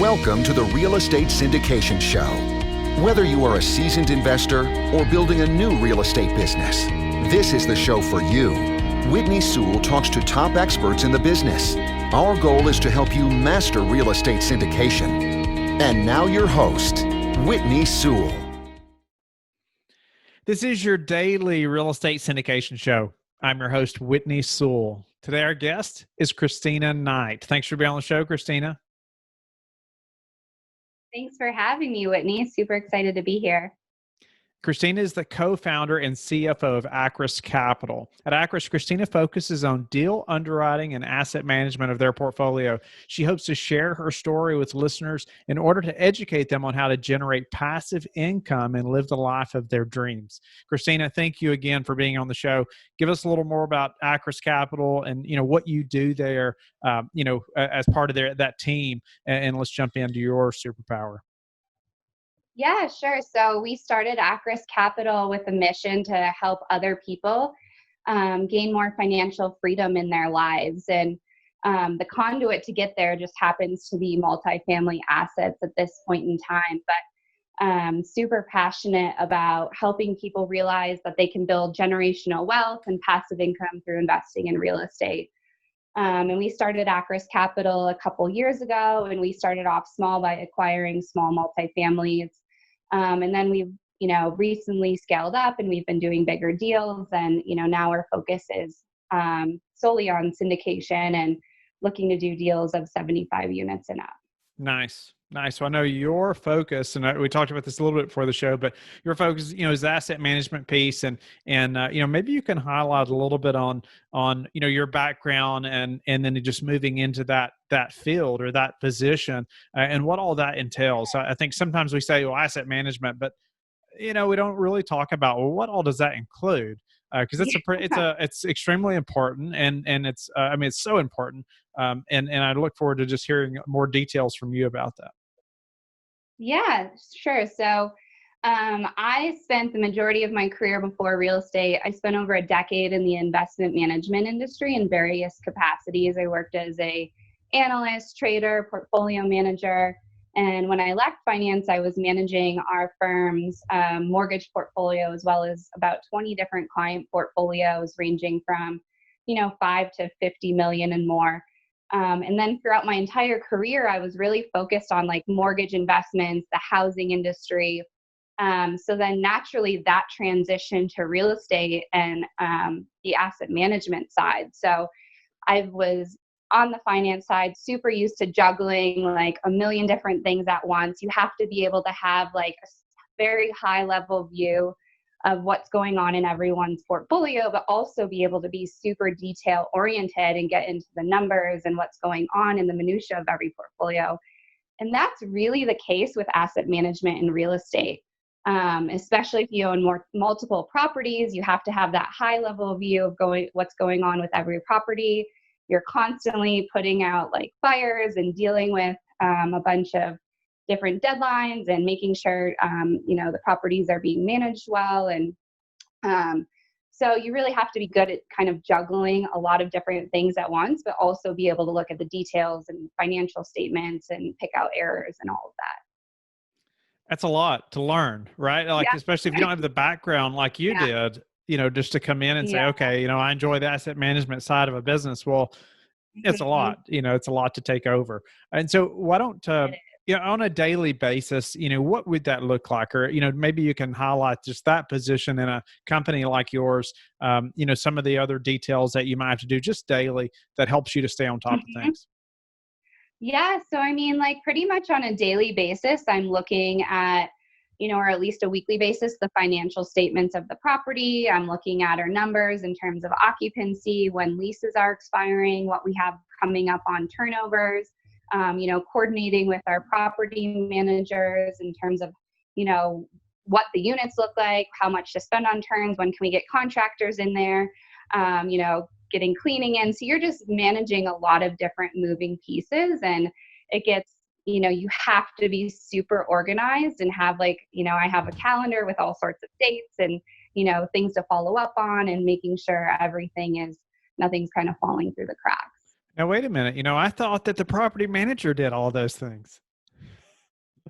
Welcome to the Real Estate Syndication Show. Whether you are a seasoned investor or building a new real estate business, this is the show for you. Whitney Sewell talks to top experts in the business. Our goal is to help you master real estate syndication. And now your host, Whitney Sewell. This is your daily real estate syndication show. I'm your host, Whitney Sewell. Today, our guest is Kristina Knight. Thanks for being on the show, Kristina. Thanks for having me, Whitney. Super excited to be here. Kristina is the co-founder and CFO of Akras Capital. At Akras, Kristina focuses on deal underwriting and asset management of their portfolio. She hopes to share her story with listeners in order to educate them on how to generate passive income and live the life of their dreams. Kristina, thank you again for being on the show. Give us a little more about Akras Capital and what you do there, as part of that team, and let's jump into your superpower. Yeah, sure. So we started Akras Capital with a mission to help other people gain more financial freedom in their lives. And the conduit to get there just happens to be multifamily assets at this point in time. But super passionate about helping people realize that they can build generational wealth and passive income through investing in real estate. And we started Akras Capital a couple years ago, and we started off small by acquiring small multifamilies. And then we've, recently scaled up and we've been doing bigger deals. And, now our focus is solely on syndication and looking to do deals of 75 units and up. Nice. So I know your focus, and we talked about this a little bit before the show, but your focus, is the asset management piece, and maybe you can highlight a little bit on your background and then just moving into that field or that position and what all that entails. So I think sometimes we say, well, asset management, but we don't really talk about, well, what all does that include? Because it's extremely important, and it's it's so important, and I look forward to just hearing more details from you about that. Yeah, sure. So I spent the majority of my career before real estate. I spent over a decade in the investment management industry in various capacities. I worked as an analyst, trader, portfolio manager. And when I left finance, I was managing our firm's mortgage portfolio, as well as about 20 different client portfolios ranging from, 5 to 50 million and more. And then throughout my entire career, I was really focused on mortgage investments, the housing industry. So then naturally that transitioned to real estate and the asset management side. So I was on the finance side, super used to juggling a million different things at once. You have to be able to have a very high level view of what's going on in everyone's portfolio, but also be able to be super detail oriented and get into the numbers and what's going on in the minutia of every portfolio. And that's really the case with asset management in real estate. Especially if you own multiple properties, you have to have that high level view of what's going on with every property. You're constantly putting out fires and dealing with a bunch of different deadlines and making sure, the properties are being managed well. And so you really have to be good at kind of juggling a lot of different things at once, but also be able to look at the details and financial statements and pick out errors and all of that. That's a lot to learn, right? Yeah. Especially if you don't have the background like you did, just to come in and say, okay, I enjoy the asset management side of a business. Well, it's a lot, it's a lot to take over. And so why don't, on a daily basis, what would that look like? Or, maybe you can highlight just that position in a company like yours, some of the other details that you might have to do just daily that helps you to stay on top of things. Yeah. So, pretty much on a daily basis, I'm looking at, or at least a weekly basis, the financial statements of the property. I'm looking at our numbers in terms of occupancy, when leases are expiring, what we have coming up on turnovers, coordinating with our property managers in terms of, what the units look like, how much to spend on turns, when can we get contractors in there, getting cleaning in. So you're just managing a lot of different moving pieces, and it gets, you have to be super organized and have I have a calendar with all sorts of dates and, things to follow up on and making sure nothing's kind of falling through the cracks. Now, wait a minute. I thought that the property manager did all those things.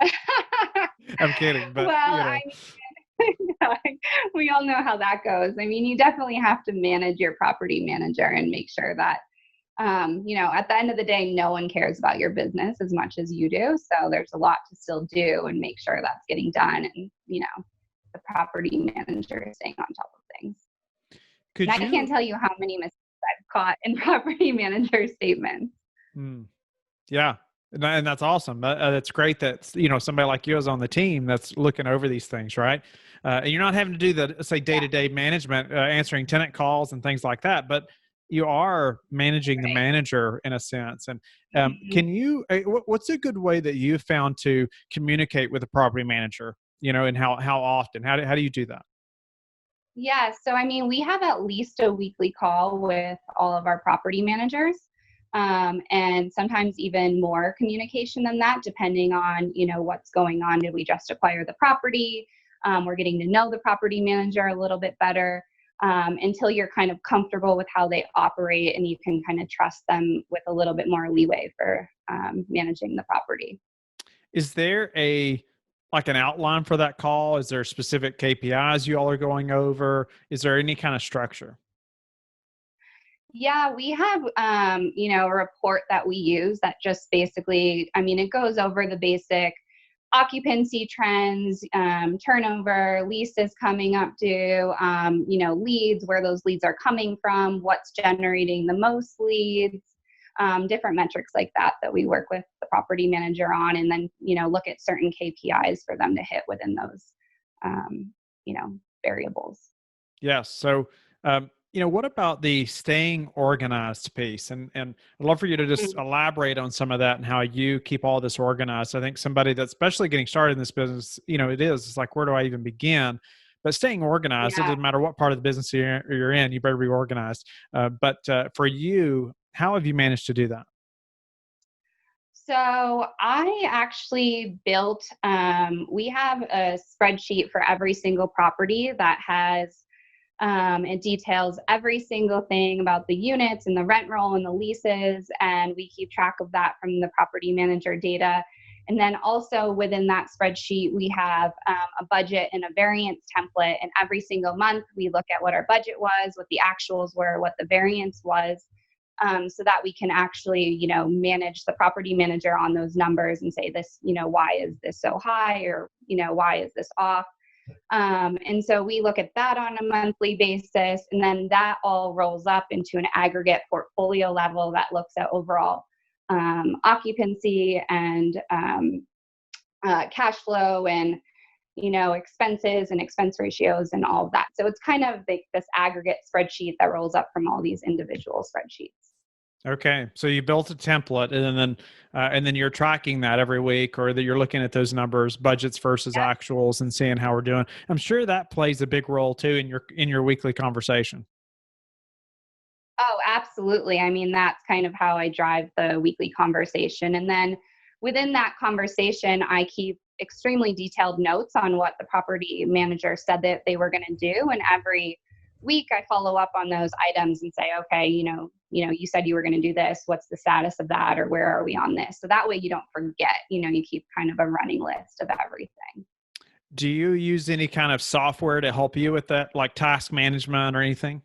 I'm kidding, but Well, I mean, we all know how that goes. I mean, you definitely have to manage your property manager and make sure that, at the end of the day, no one cares about your business as much as you do. So there's a lot to still do and make sure that's getting done. And, the property manager is staying on top of things. And Could I can't you? tell you how many mistakes I've caught in property manager statements. Hmm. Yeah. And that's awesome. That's great that, somebody like you is on the team that's looking over these things, right? And you're not having to do the, say, Yeah, day-to-day management, answering tenant calls and things like that, but you are managing the right. manager in a sense. And Mhm. can you, what's a good way that you've found to communicate with a property manager, and how often? How do you do that? Yeah, so I mean, we have at least a weekly call with all of our property managers, and sometimes even more communication than that, depending on what's going on. Did we just acquire the property? We're getting to know the property manager a little bit better until you're kind of comfortable with how they operate, and you can kind of trust them with a little bit more leeway for managing the property. Is there an outline for that call? Is there specific KPIs you all are going over? Is there any kind of structure? Yeah, we have, a report that we use that just basically, I mean, it goes over the basic occupancy trends, turnover, leases coming up due, leads, where those leads are coming from, what's generating the most leads, different metrics like that we work with the property manager on, and then, look at certain KPIs for them to hit within those, variables. Yes. So, what about the staying organized piece? And I'd love for you to just elaborate on some of that and how you keep all this organized. I think somebody that's especially getting started in this business, it's like, where do I even begin? But staying organized, it Yeah. doesn't matter what part of the business you're in, you better be organized. But for you, how have you managed to do that? So I actually built, we have a spreadsheet for every single property that has, it details every single thing about the units and the rent roll and the leases. And we keep track of that from the property manager data. And then also within that spreadsheet, we have a budget and a variance template. And every single month, we look at what our budget was, what the actuals were, what the variance was, so that we can actually, manage the property manager on those numbers and say this, why is this so high, or, why is this off? And so we look at that on a monthly basis, and then that all rolls up into an aggregate portfolio level that looks at overall occupancy and cash flow and expenses and expense ratios and all of that. So it's kind of like this aggregate spreadsheet that rolls up from all these individual spreadsheets. Okay, so you built a template, and then you're tracking that every week, or that you're looking at those numbers, budgets versus Yep. actuals, and seeing how we're doing. I'm sure that plays a big role too in your weekly conversation. Oh, absolutely. I mean, that's kind of how I drive the weekly conversation. And then within that conversation, I keep extremely detailed notes on what the property manager said that they were going to do. And every week I follow up on those items and say, okay, you said you were going to do this. What's the status of that? Or where are we on this? So that way you don't forget, you keep kind of a running list of everything. Do you use any kind of software to help you with that, like task management or anything?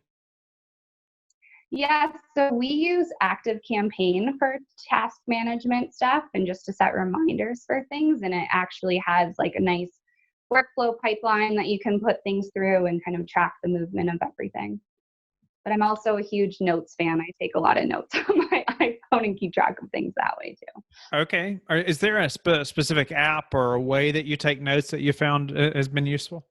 Yeah, so we use Active Campaign for task management stuff and just to set reminders for things. And it actually has like a nice workflow pipeline that you can put things through and kind of track the movement of everything. But I'm also a huge notes fan. I take a lot of notes on my iPhone and keep track of things that way too. Okay, is there a specific app or a way that you take notes that you found has been useful?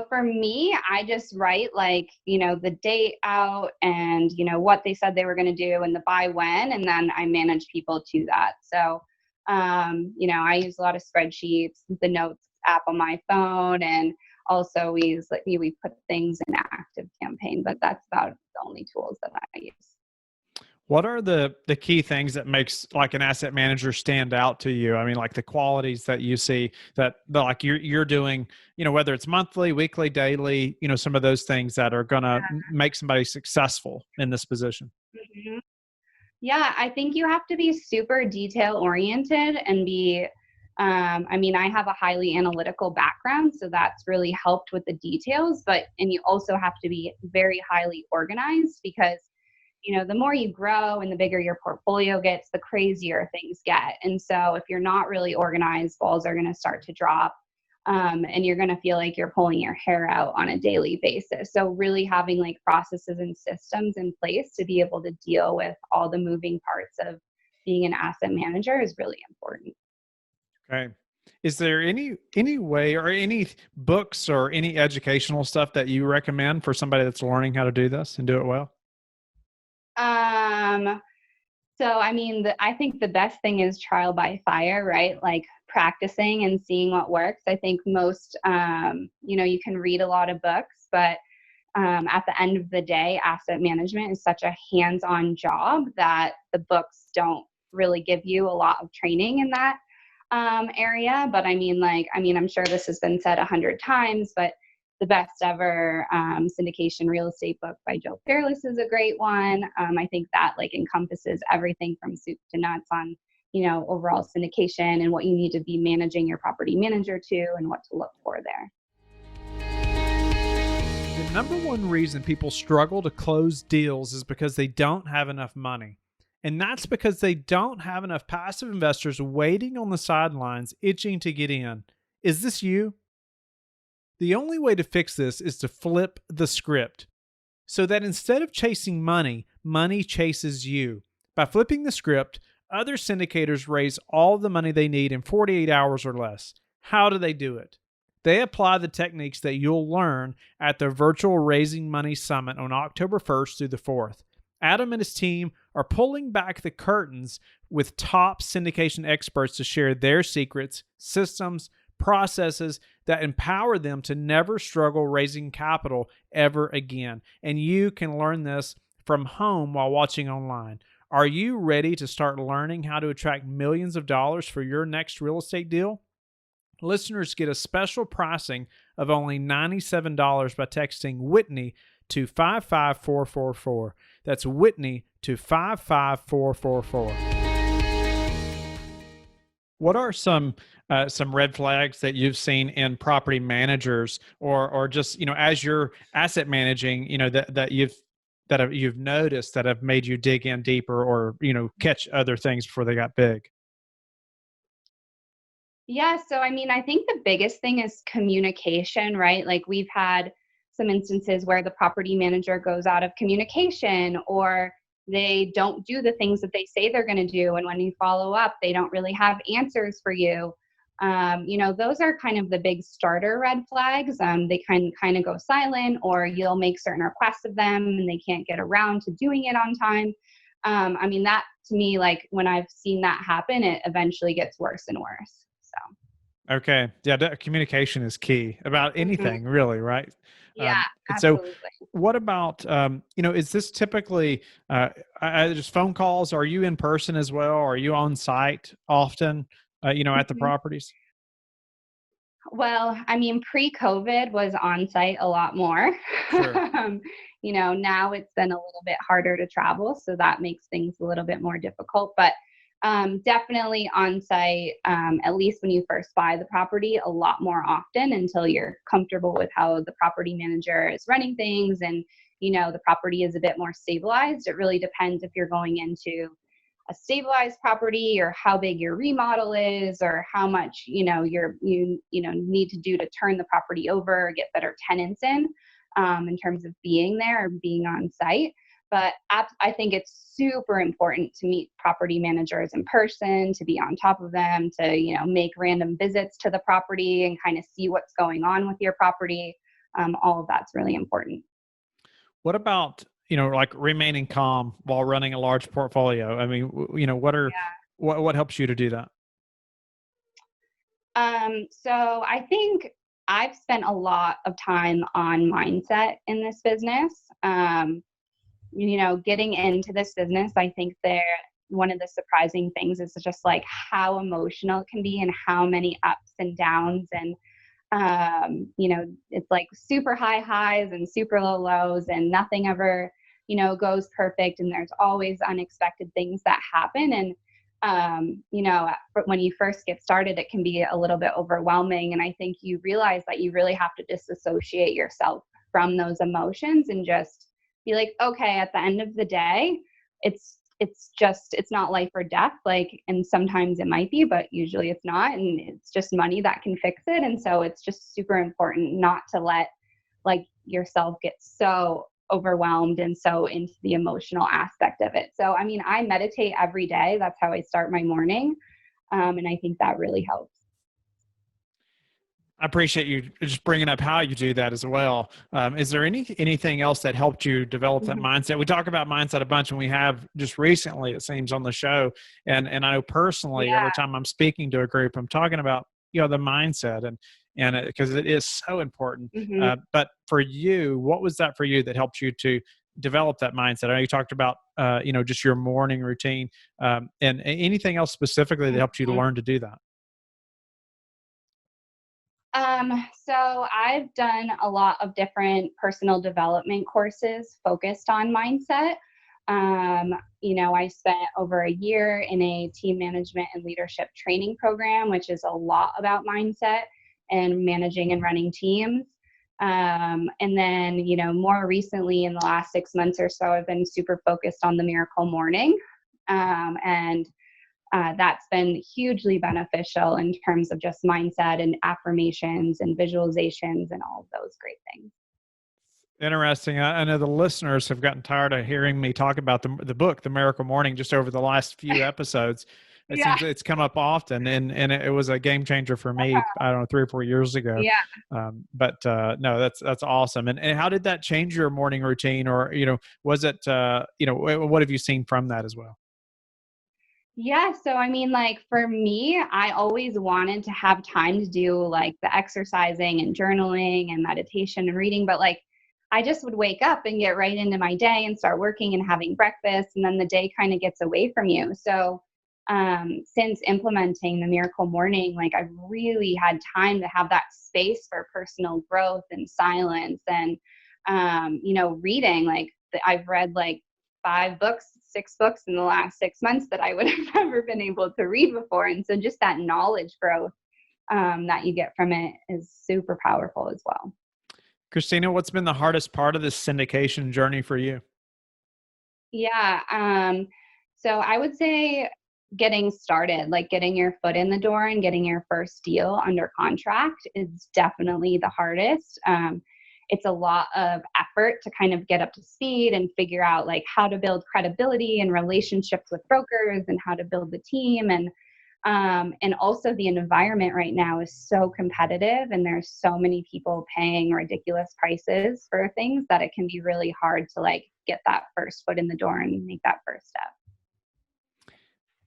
For me, I just write like, the date out and, what they said they were going to do and the by when, and then I manage people to that. So, I use a lot of spreadsheets, the notes app on my phone, and also we put things in Active Campaign, but that's about the only tools that I use. What are the key things that makes like an asset manager stand out to you? I mean, like the qualities that you see that like you're doing, whether it's monthly, weekly, daily, some of those things that are gonna make somebody successful in this position. Mhm. Yeah, I think you have to be super detail oriented and be, I mean, I have a highly analytical background, so that's really helped with the details, and you also have to be very highly organized because, the more you grow and the bigger your portfolio gets, the crazier things get. And so if you're not really organized, balls are going to start to drop. And you're going to feel like you're pulling your hair out on a daily basis. So really having like processes and systems in place to be able to deal with all the moving parts of being an asset manager is really important. Okay. Is there any way or any books or any educational stuff that you recommend for somebody that's learning how to do this and do it well? Um, so I mean, I think the best thing is trial by fire, right? Like practicing and seeing what works. I think most, you can read a lot of books, but at the end of the day, asset management is such a hands-on job that the books don't really give you a lot of training in that area. But I'm sure this has been said 100 times, but the best ever syndication real estate book by Joe Fairless is a great one. I think that like encompasses everything from soup to nuts on, overall syndication and what you need to be managing your property manager to and what to look for there. The number one reason people struggle to close deals is because they don't have enough money. And that's because they don't have enough passive investors waiting on the sidelines, itching to get in. Is this you? The only way to fix this is to flip the script so that instead of chasing money, money chases you. By flipping the script, other syndicators raise all the money they need in 48 hours or less. How do they do it? They apply the techniques that you'll learn at the virtual Raising Money Summit on October 1st through the 4th. Adam and his team are pulling back the curtains with top syndication experts to share their secrets, systems, processes that empower them to never struggle raising capital ever again. And you can learn this from home while watching online. Are you ready to start learning how to attract millions of dollars for your next real estate deal? Listeners get a special pricing of only $97 by texting Whitney to 55444. That's Whitney to 55444. What are some red flags that you've seen in property managers, or just as you're asset managing, that you've noticed that have made you dig in deeper, or catch other things before they got big? Yeah, so I think the biggest thing is communication, right? Like we've had some instances where the property manager goes out of communication or they don't do the things that they say they're going to do. And when you follow up, they don't really have answers for you. Those are kind of the big starter red flags. They can kind of go silent, or you'll make certain requests of them and they can't get around to doing it on time. That to me, like when I've seen that happen, it eventually gets worse and worse. So. Okay. Yeah. Communication is key about anything, really, right? Yeah, And so absolutely. what about, is this typically just phone calls? Are you in person as well? Are you on site often, at the Mhm. properties? Well, pre-COVID was on site a lot more. Sure. Now it's been a little bit harder to travel, so that makes things a little bit more difficult. But definitely on site, at least when you first buy the property, a lot more often until you're comfortable with how the property manager is running things and, the property is a bit more stabilized. It really depends if you're going into a stabilized property or how big your remodel is or how much, you need to do to turn the property over or get better tenants in terms of being there or being on site. But I think it's super important to meet property managers in person, to be on top of them, to, make random visits to the property and kind of see what's going on with your property. All of that's really important. What about, like remaining calm while running a large portfolio? What helps you to do that? So I think I've spent a lot of time on mindset in this business. Getting into this business, I think one of the surprising things is just like how emotional it can be and how many ups and downs. And, it's like super high highs and super low lows and nothing ever goes perfect, and there's always unexpected things that happen. And when you first get started, it can be a little bit overwhelming. And I think you realize that you really have to disassociate yourself from those emotions and just be like, okay, at the end of the day, it's not life or death. And sometimes it might be, but usually it's not. And it's just money that can fix it. And so it's just super important not to let yourself get so overwhelmed and so into the emotional aspect of it. So, I meditate every day. That's how I start my morning. And I think that really helps. I appreciate you just bringing up how you do that as well. Is there anything else that helped you develop that mindset? We talk about mindset a bunch, and we have just recently, it seems, on the show. And I know personally, every time I'm speaking to a group, I'm talking about, the mindset and because it is so important. But for you, what was that for you that helped you to develop that mindset? I know you talked about, just your morning routine, and anything else specifically that helped you to learn to do that? So I've done a lot of different personal development courses focused on mindset. I spent over a year in a team management and leadership training program, which is a lot about mindset and managing and running teams. And then, more recently in the last 6 months or so, I've been super focused on the miracle morning. That's been hugely beneficial in terms of just mindset and affirmations and visualizations and all of those great things. Interesting. I know the listeners have gotten tired of hearing me talk about the book, The Miracle Morning, just over the last few episodes. It seems it's come up often, and it was a game changer for me, I don't know, 3 or 4 years ago. No, that's awesome. And how did that change your morning routine? Or, was it, what have you seen from that as well? Yeah. So, for me, I always wanted to have time to do the exercising and journaling and meditation and reading, but I just would wake up and get right into my day and start working and having breakfast, and then the day kind of gets away from you. So, since implementing the Miracle Morning, I've really had time to have that space for personal growth and silence and, reading. I've read 5 books, 6 books in the last 6 months that I would have never been able to read before. And so just that knowledge growth that you get from it is super powerful as well. Kristina, what's been the hardest part of this syndication journey for you? Yeah. So I would say getting started, getting your foot in the door and getting your first deal under contract is definitely the hardest. It's a lot of effort to kind of get up to speed and figure out how to build credibility and relationships with brokers and how to build the team. And also the environment right now is so competitive, and there's so many people paying ridiculous prices for things that it can be really hard to get that first foot in the door and make that first step.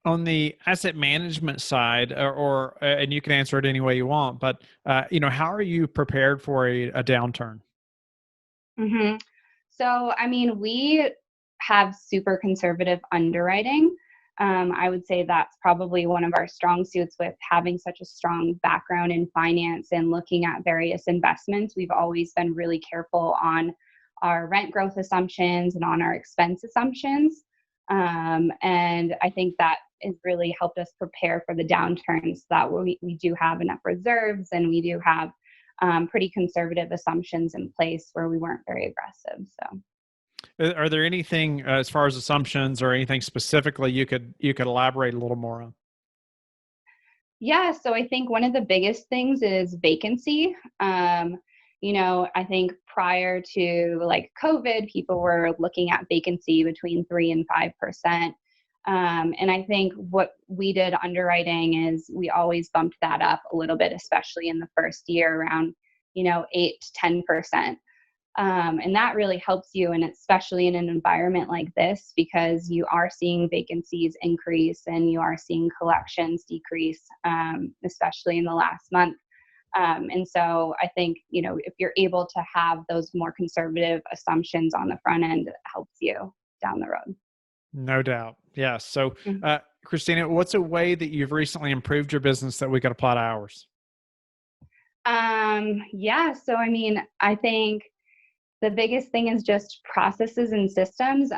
On the asset management side, and you can answer it any way you want, but how are you prepared for a downturn? So, we have super conservative underwriting. I would say that's probably one of our strong suits with having such a strong background in finance and looking at various investments. We've always been really careful on our rent growth assumptions and on our expense assumptions. And I think that has really helped us prepare for the downturns, so that we do have enough reserves, and we do have pretty conservative assumptions in place where we weren't very aggressive. So. Are there anything as far as assumptions or anything specifically you could elaborate a little more on? Yeah, so I think one of the biggest things is vacancy. I think prior to COVID, people were looking at vacancy between 3 and 5%. And I think what we did underwriting is we always bumped that up a little bit, especially in the first year, around 8 to 10%. And that really helps you, and especially in an environment like this, because you are seeing vacancies increase and you are seeing collections decrease, especially in the last month. And so I think, if you're able to have those more conservative assumptions on the front end, it helps you down the road. No doubt. Yeah. So, Kristina, what's a way that you've recently improved your business that we could apply to ours? Yeah. So, I think The biggest thing is just processes and systems.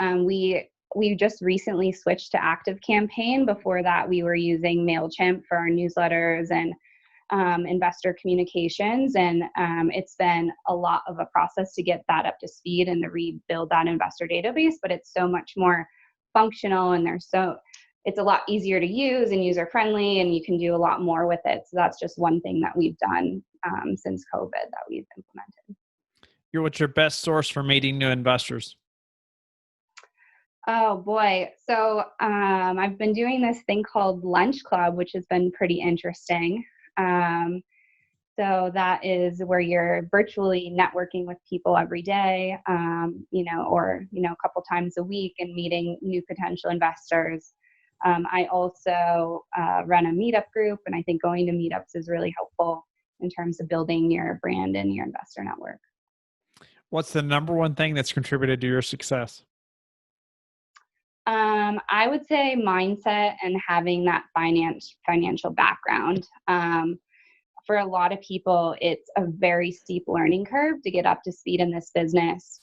We just recently switched to ActiveCampaign. Before that, we were using MailChimp for our newsletters and investor communications. And it's been a lot of a process to get that up to speed and to rebuild that investor database, but it's so much more functional, and it's a lot easier to use and user friendly, and you can do a lot more with it. So that's just one thing that we've done since COVID that we've implemented. What's your best source for meeting new investors? Oh boy. So I've been doing this thing called Lunch Club, which has been pretty interesting. So that is where you're virtually networking with people every day, or a couple times a week, and meeting new potential investors. I also run a meetup group, and I think going to meetups is really helpful in terms of building your brand and your investor network. What's the number one thing that's contributed to your success? I would say mindset and having that financial background. For a lot of people, it's a very steep learning curve to get up to speed in this business,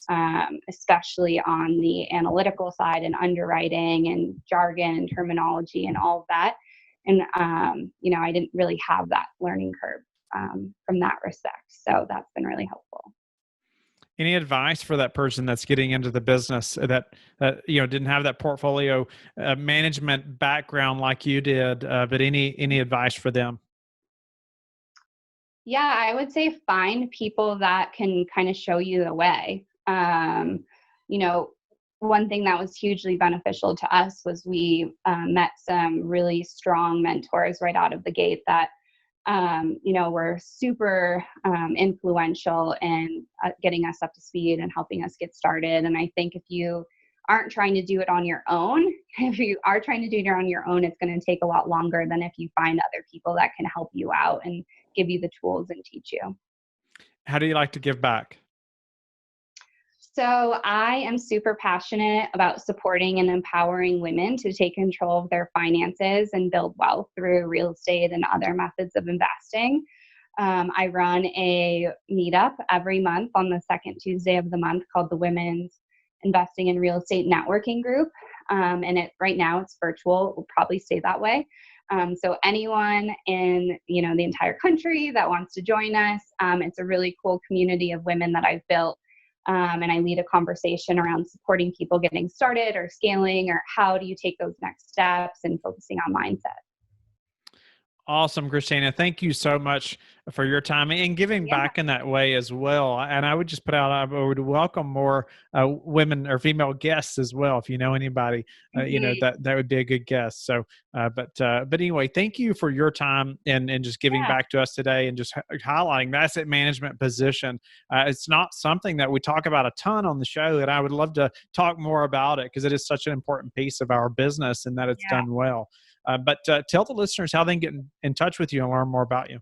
especially on the analytical side and underwriting and jargon and terminology and all of that. And, I didn't really have that learning curve from that respect. So that's been really helpful. Any advice for that person that's getting into the business that didn't have that portfolio management background like you did, but any advice for them? Yeah, I would say find people that can kind of show you the way. One thing that was hugely beneficial to us was we met some really strong mentors right out of the gate that were super influential in getting us up to speed and helping us get started. And I think if you aren't trying to do it on your own, if you are trying to do it on your own, it's going to take a lot longer than if you find other people that can help you out and give you the tools and teach you. How do you like to give back? So I am super passionate about supporting and empowering women to take control of their finances and build wealth through real estate and other methods of investing. I run a meetup every month on the second Tuesday of the month called the Women's Investing in Real Estate Networking Group. And right now it's virtual. It will probably stay that way. So anyone in the entire country that wants to join us, it's a really cool community of women that I've built. And I lead a conversation around supporting people getting started or scaling, or how do you take those next steps, and focusing on mindset. Awesome, Kristina. Thank you so much for your time and giving back in that way as well. And I would just put out, I would welcome more women or female guests as well. If you know anybody, that would be a good guest. So, but anyway, thank you for your time and just giving back to us today, and just highlighting the asset management position. It's not something that we talk about a ton on the show, and I would love to talk more about it because it is such an important piece of our business, and that it's done well. But tell the listeners how they can get in touch with you and learn more about you.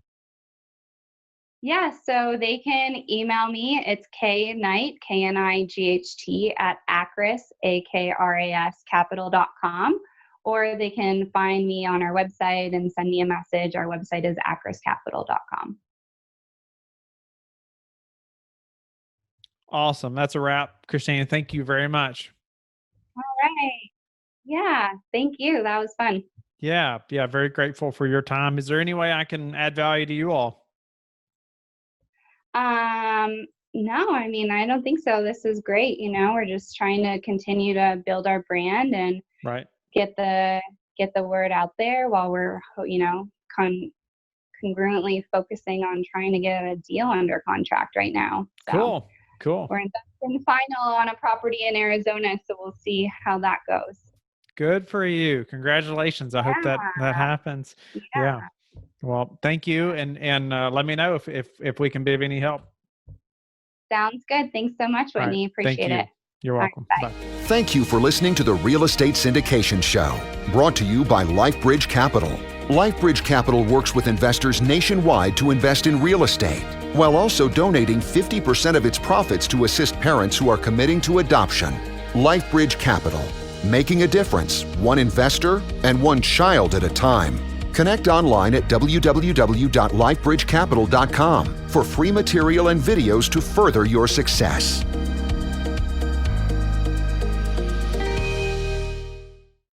Yeah, so they can email me. It's Knight, KNIGHT, at Akras, AKRAS capital.com. Or they can find me on our website and send me a message. Our website is akrascapital.com. Awesome. That's a wrap. Kristina, thank you very much. All right. Yeah, thank you. That was fun. Yeah. Very grateful for your time. Is there any way I can add value to you all? No, I don't think so. This is great. We're just trying to continue to build our brand and get the word out there while we're, congruently focusing on trying to get a deal under contract right now. So Cool. We're in final on a property in Arizona, so we'll see how that goes. Good for you. Congratulations. I hope that happens. Yeah. Well, thank you. And let me know if we can be of any help. Sounds good. Thanks so much, Whitney. Right. Appreciate it. You're welcome. Right, bye. Thank you for listening to the Real Estate Syndication Show, brought to you by LifeBridge Capital. LifeBridge Capital works with investors nationwide to invest in real estate, while also donating 50% of its profits to assist parents who are committing to adoption. LifeBridge Capital, making a difference, one investor and one child at a time. Connect online at www.lifebridgecapital.com for free material and videos to further your success.